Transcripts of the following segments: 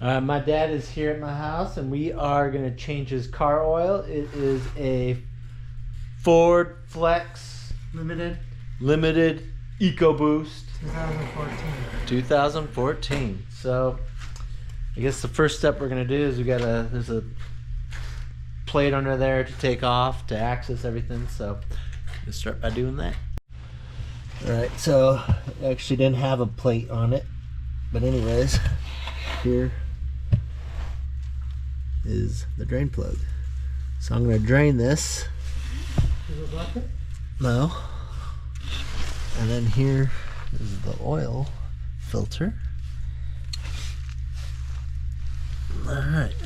My dad is here at my house, and we are going to change his car oil. It is a Ford Flex Limited EcoBoost 2014. So I guess the first step we're going to do is there's a plate under there to take off to access everything. So let's start by doing that. All right, so I actually didn't have a plate on it, but anyways, here is the drain plug. So I'm going to drain this. Is it bucket? No. And then here is the oil filter. Alright.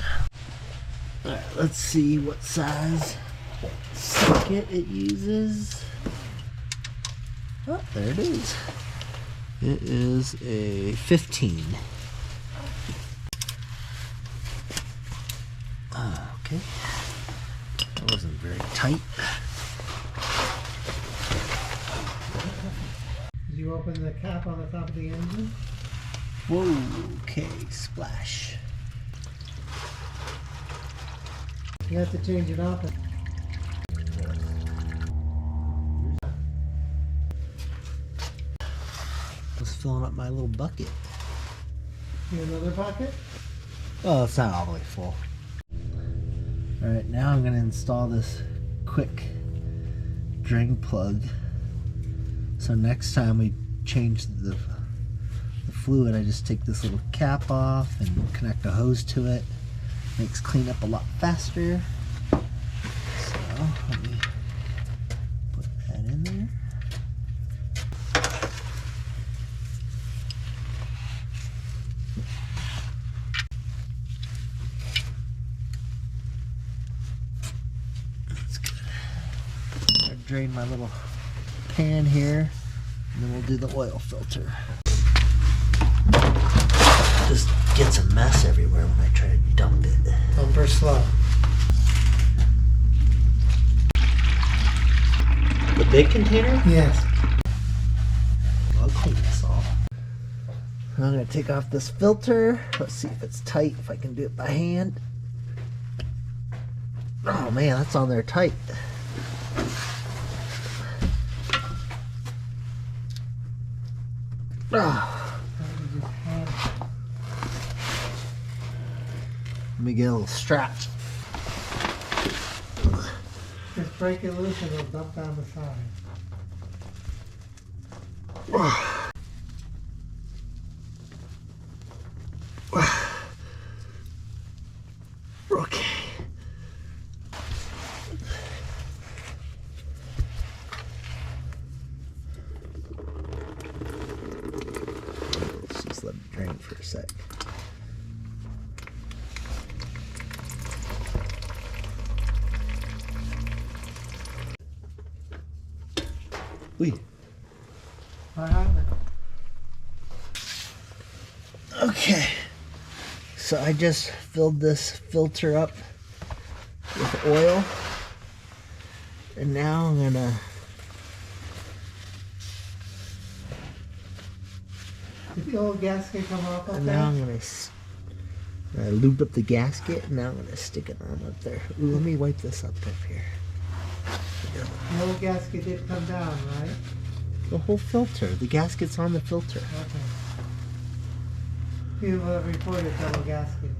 Alright, let's see what size socket it uses. Oh, there it is. It is a 15. Okay. That wasn't very tight. Did you open the cap on the top of the engine? Whoa, okay, splash. You have to change it off. Just filling up my little bucket. You another bucket? Oh, it's not all the way full. Alright, now I'm going to install this quick drain plug. So next time we change the fluid, I just take this little cap off and connect a hose to it. Makes cleanup a lot faster. So let me put that in there. That's good. I'll drain my little pan here, and then we'll do the oil filter. Just gets a mess everywhere when I try to dump it. Dump her slow. The big container? Yes. I'll clean this off. I'm going to take off this filter. Let's see if it's tight, if I can do it by hand. Oh man, that's on there tight. Oh. Let me get a little strapped. Just break it loose and it'll dump down the side. Okay. Let's just let it drain for a sec. Wait. What happened? Okay, so I just filled this filter up with oil, and now I'm gonna Did the old gasket come off up and there? now I'm gonna lube up the gasket, and now I'm gonna stick it on up there. Ooh, let me wipe this up here. The old gasket did come down, right? The whole filter, the gasket's on the filter. Okay. People have reported double gasket.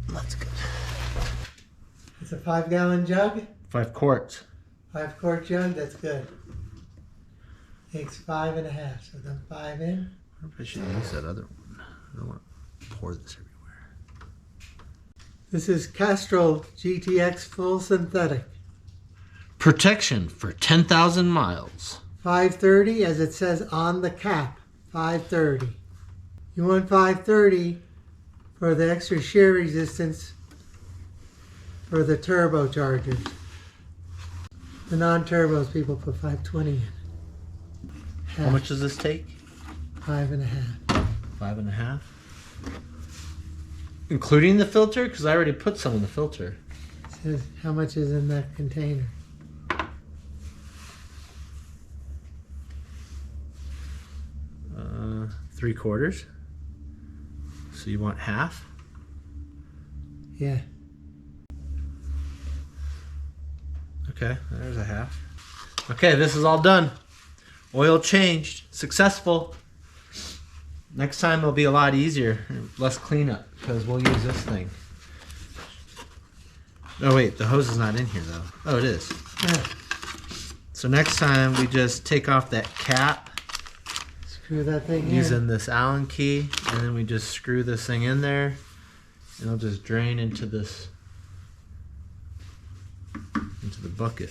That's good. It's a 5-gallon jug? 5 quarts. 5-quart jug, that's good. Takes 5.5, so dump 5 in. I should use that other one. I don't want to pour this everywhere. This is Castrol GTX Full Synthetic. Protection for 10,000 miles. 530, as it says on the cap. 530. You want 530 for the extra shear resistance for the turbochargers. The non-turbos, people put 520 in. How much does this take? 5.5. 5.5. Including the filter? Because I already put some in the filter. Says how much is in that container. 3/4. So you want half? Yeah. Okay, there's a half. Okay, this is all done. Oil changed. Successful. Next time it'll be a lot easier. Less cleanup because we'll use this thing. Oh wait, the hose is not in here though. Oh, it is. Yeah. So next time we just take off that cap Screw that thing in. using this Allen key, and then we just screw this thing in there, and it'll just drain into the bucket.